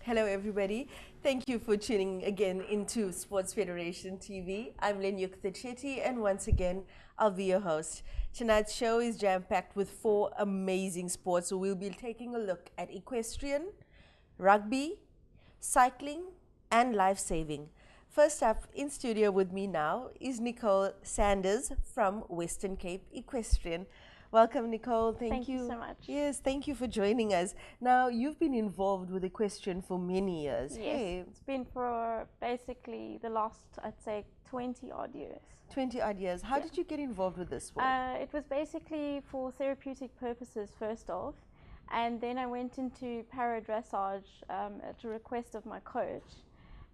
Hello, everybody. Thank you for tuning again into Sports Federation TV. I'm Nicole Sanders, and once again, I'll be your host. Tonight's show is jam-packed with 4 amazing sports. So we'll be taking a look at equestrian, rugby, cycling, and life-saving. First up in studio with me now is Nicole Sanders from Western Cape Equestrian. Welcome, Nicole. Thank you so much. Yes, thank you for joining us. Now, you've been involved with equestrian for many years. Yes, Hey. it's been for basically the last, I'd say, 20 odd years. 20 odd years. How did you get involved with this sport? It was basically for therapeutic purposes first off, and then I went into para dressage at a request of my coach,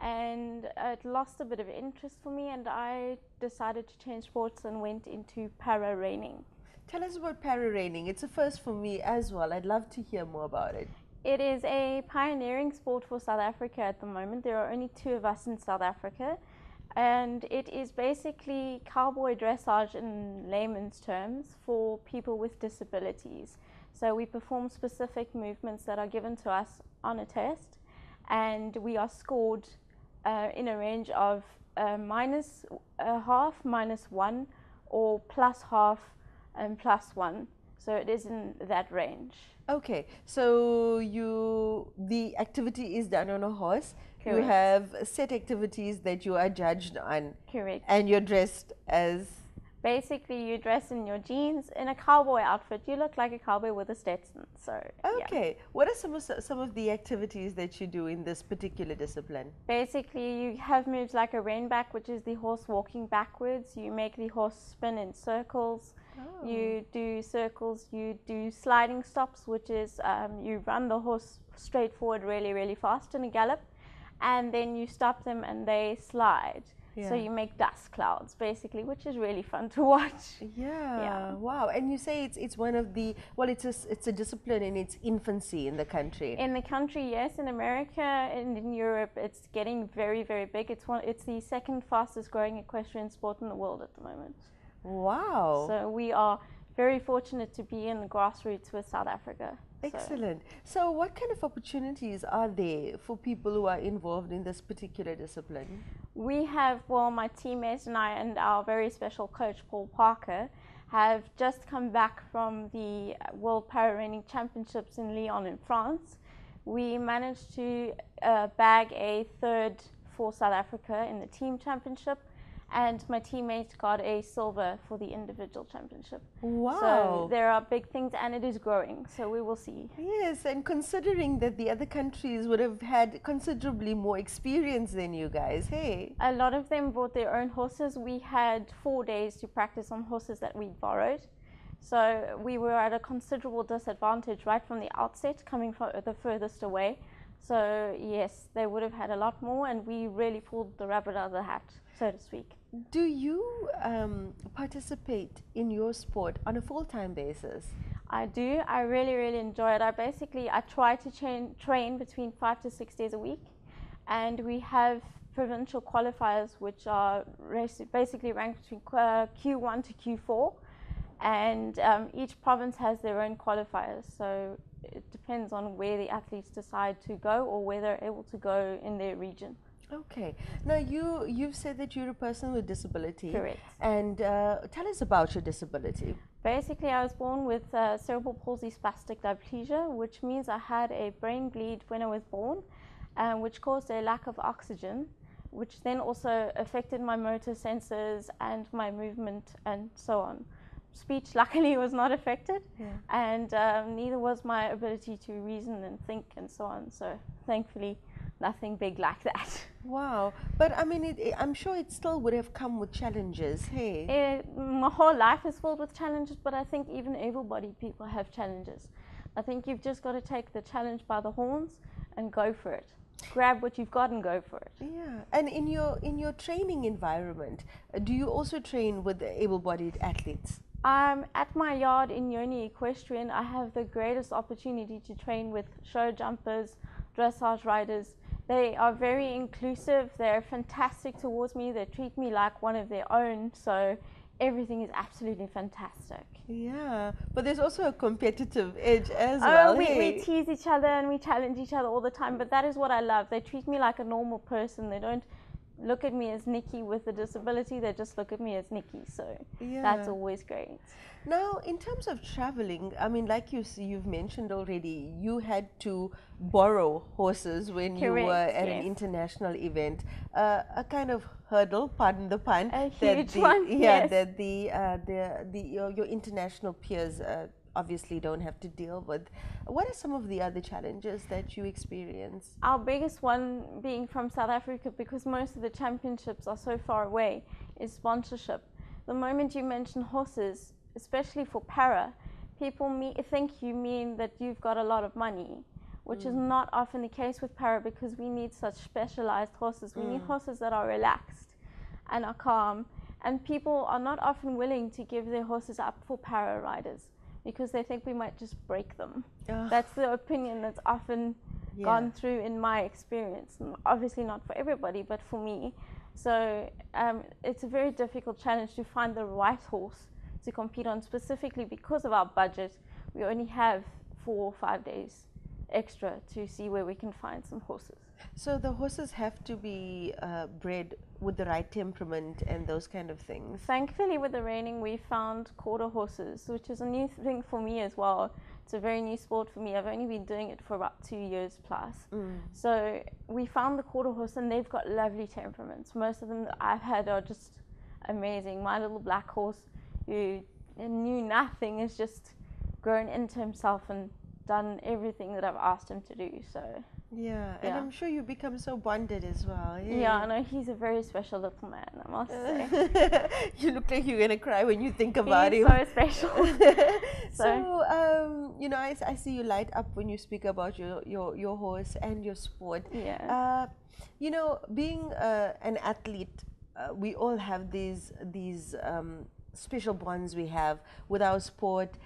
and it lost a bit of interest for me, and I decided to change sports and went into para reining. Tell us about para reining. It's a first for me as well. I'd love to hear more about it. It is a pioneering sport for South Africa at the moment. There are only 2 of us in South Africa, and it is basically cowboy dressage in layman's terms for people with disabilities. So we perform specific movements that are given to us on a test, and we are scored in a range of minus half, -1, or plus half and +1, so it is in that range. Okay, so the activity is done on a horse. Correct. You have set activities that you are judged on. Correct. And you're dressed as? Basically, you dress in your jeans, in a cowboy outfit. You look like a cowboy with a Stetson. So okay, yeah. What are some of the activities that you do in this particular discipline? Basically, you have moves like a rein-back, which is the horse walking backwards. You make the horse spin in circles. Oh. You do circles. You do sliding stops, which is you run the horse straight forward really, really fast in a gallop, and then you stop them and they slide. Yeah. So you make dust clouds, basically, which is really fun to watch. Yeah. Wow. And you say it's one of the, well, it's a discipline in its infancy in the country. In the country, yes. In America and in Europe, it's getting very, very big. It's the second fastest growing equestrian sport in the world at the moment. Wow. So we are very fortunate to be in the grassroots with South Africa. Excellent. So what kind of opportunities are there for people who are involved in this particular discipline? We have, well, my teammates and I and our very special coach, Paul Parker, have just come back from the World Para Reining Championships in Lyon in France. We managed to bag a 3rd for South Africa in the team championship, and my teammate got a silver for the individual championship. Wow. So there are big things, and it is growing, so we will see. Yes, and considering that the other countries would have had considerably more experience than you guys, hey? A lot of them brought their own horses. We had 4 days to practice on horses that we borrowed. So we were at a considerable disadvantage right from the outset, coming from the furthest away. So yes, they would have had a lot more, and we really pulled the rabbit out of the hat, so to speak. Do you participate in your sport on a full-time basis? I do. I really, really enjoy it. I try to train between 5 to 6 days a week, and we have provincial qualifiers which are basically ranked between Q1 to Q4, and each province has their own qualifiers, so it depends on where the athletes decide to go or where they're able to go in their region. Okay. Now, you've said that you're a person with disability. Correct. And tell us about your disability. Basically, I was born with cerebral palsy spastic diplegia, which means I had a brain bleed when I was born, which caused a lack of oxygen, which then also affected my motor sensors and my movement and so on. Speech, luckily, was not affected, and neither was my ability to reason and think and so on. So, thankfully, nothing big like that. Wow. But I mean, I'm sure it still would have come with challenges, hey? My whole life is filled with challenges, but I think even able-bodied people have challenges. I think you've just got to take the challenge by the horns and go for it. Grab what you've got and go for it. Yeah. And in your training environment, do you also train with able-bodied athletes? At my yard in Journey Equestrian, I have the greatest opportunity to train with show jumpers, dressage riders. They are very inclusive. They're fantastic towards me. They treat me like one of their own. So everything is absolutely fantastic. Yeah, but there's also a competitive edge as well. We tease each other and we challenge each other all the time, but that is what I love. They treat me like a normal person. They don't look at me as Nikki with a disability, they just look at me as Nikki, so that's always great. Now, in terms of traveling, I mean, like you've mentioned already, you had to borrow horses when you were at an international event. A kind of hurdle, pardon the pun, a huge one. That your international peers obviously don't have to deal with. What are some of the other challenges that you experience? Our biggest one being from South Africa, because most of the championships are so far away, is sponsorship. The moment you mention horses, especially for para, people think you mean that you've got a lot of money, which is not often the case with para, because we need such specialized horses. We need horses that are relaxed and are calm, and people are not often willing to give their horses up for para riders because they think we might just break them. That's the opinion that's often gone through in my experience. Obviously not for everybody, but for me. So it's a very difficult challenge to find the right horse to compete on, specifically because of our budget. We only have 4 or 5 days extra to see where we can find some horses. So the horses have to be bred with the right temperament and those kind of things. Thankfully, with the reining, we found quarter horses, which is a new thing for me as well. It's a very new sport for me. I've only been doing it for about 2 years plus. So we found the quarter horse, and they've got lovely temperaments. Most of them that I've had are just amazing. My little black horse, who knew nothing, has just grown into himself and done everything that I've asked him to do. So and I'm sure you become so bonded as well. I know, he's a very special little man, I must say. You look like you're gonna cry when you think about him. He's so special. So you know, I see you light up when you speak about your horse and your sport. You know, being an athlete, we all have these special bonds we have with our sport,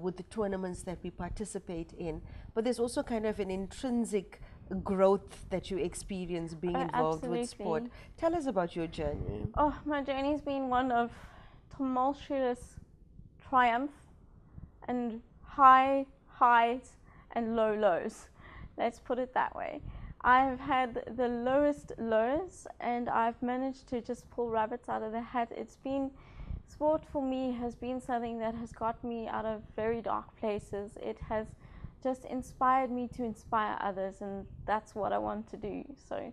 with the tournaments that we participate in, but there's also kind of an intrinsic growth that you experience being involved with sport. Tell us about your journey. Oh, my journey's been one of tumultuous triumph and high highs and low lows. Let's put it that way. I've had the lowest lows, and I've managed to just pull rabbits out of the hat. It's been sport for me has been something that has got me out of very dark places. It has just inspired me to inspire others, and that's what I want to do. So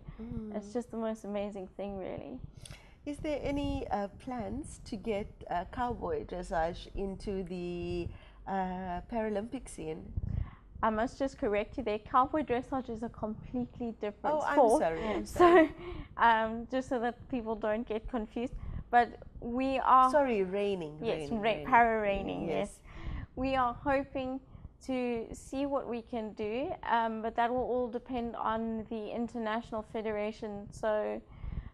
it's just the most amazing thing, really. Is there any plans to get Cowboy Dressage into the Paralympic scene? I must just correct you there. Cowboy Dressage is a completely different sport. I'm sorry. So, just so that people don't get confused. But we are... Sorry, reining. Yes, para-reining, yes. We are hoping to see what we can do, but that will all depend on the international federation. So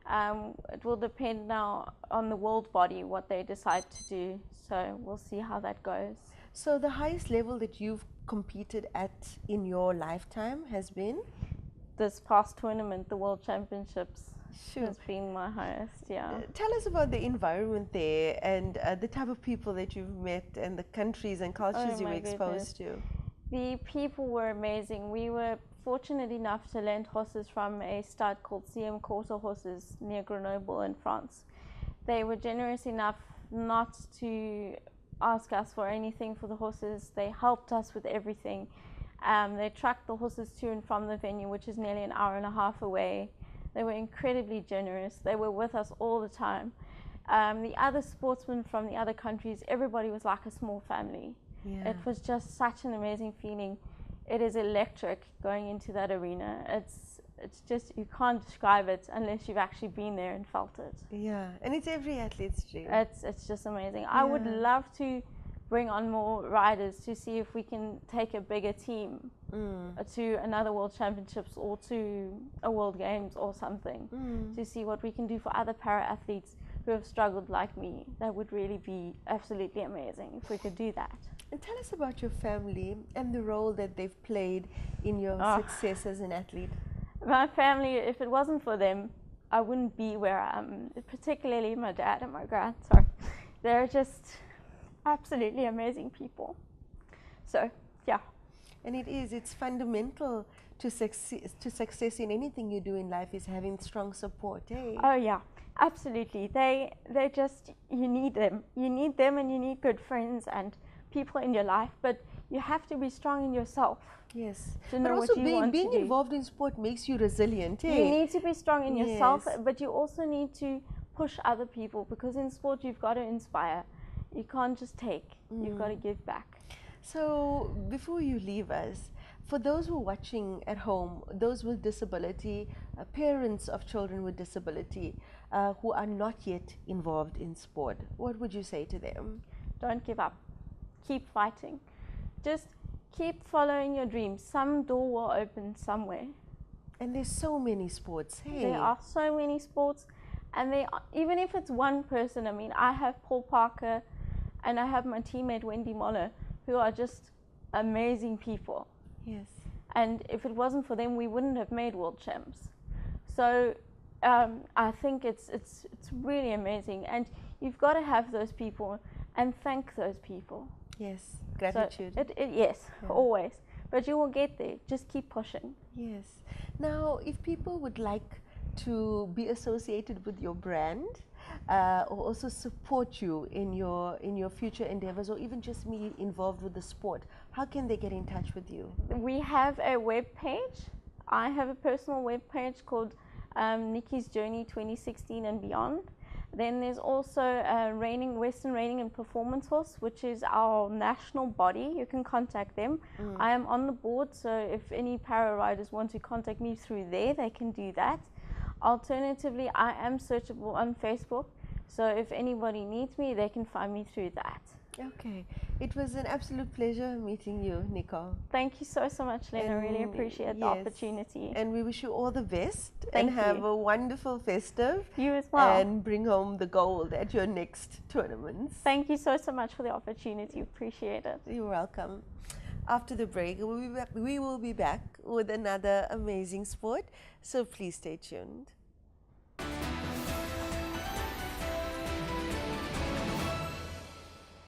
it will depend now on the world body, what they decide to do. So we'll see how that goes. So the highest level that you've competed at in your lifetime has been? This past tournament, the World Championships. Has been my highest, Tell us about the environment there and the type of people that you've met and the countries and cultures you were exposed to. The people were amazing. We were fortunate enough to lend horses from a stud called CM Quarter Horses near Grenoble in France. They were generous enough not to ask us for anything for the horses. They helped us with everything. They trucked the horses to and from the venue, which is nearly an hour and a half away. They were incredibly generous. They were with us all the time. The other sportsmen from the other countries, everybody was like a small family. It was just such an amazing feeling. It is electric going into that arena. It's just, you can't describe it unless you've actually been there and felt it. And it's every athlete's dream. It's just amazing. I would love to bring on more riders to see if we can take a bigger team to another World Championships or to a World Games or something, to see what we can do for other para-athletes who have struggled like me. That would really be absolutely amazing if we could do that. And tell us about your family and the role that they've played in your success as an athlete. My family, if it wasn't for them, I wouldn't be where I am, particularly my dad and my they're just absolutely amazing people. So, yeah. And it's fundamental to success in anything you do in life is having strong support, eh? Oh yeah, absolutely. They just, you need them. You need them, and you need good friends and people in your life, but you have to be strong in yourself. Yes. To But know also what you want being to do. involved in sport makes you resilient, eh? You need to be strong in yourself, Yes. but you also need to push other people, because in sport you've got to inspire. You can't just take, you've got to give back. So before you leave us, for those who are watching at home, those with disability, parents of children with disability who are not yet involved in sport, what would you say to them? Don't give up. Keep fighting. Just keep following your dreams. Some door will open somewhere. And there's so many sports, hey? There are so many sports, and even if it's one person, I mean, I have Paul Parker and I have my teammate Wendy Moller, who are just amazing people. Yes. And if it wasn't for them, we wouldn't have made world champs. So I think it's really amazing, and you've got to have those people and thank those people. Yes, gratitude. So yes, yeah. Always. But you will get there. Just keep pushing. Yes. Now, if people would like to be associated with your brand, or also support you in your future endeavors, or even just be involved with the sport, how can they get in touch with you? We have a web page. I have a personal web page called Nicoles Journey 2016 and beyond. Then there's also Western Reining and Performance Horse, which is our national body. You can contact them. I am on the board, so if any para riders want to contact me through there, they can do that. Alternatively, I am searchable on Facebook, so if anybody needs me, they can find me through that. Okay. It was an absolute pleasure meeting you, Nicole. Thank you so much, Lynn. I really appreciate the opportunity. And we wish you all the best. Thank and you. Have a wonderful festive. You as well. And bring home the gold at your next tournaments. Thank you so much for the opportunity. Appreciate it. You're welcome. After the break, we will be back with another amazing sport. So please stay tuned.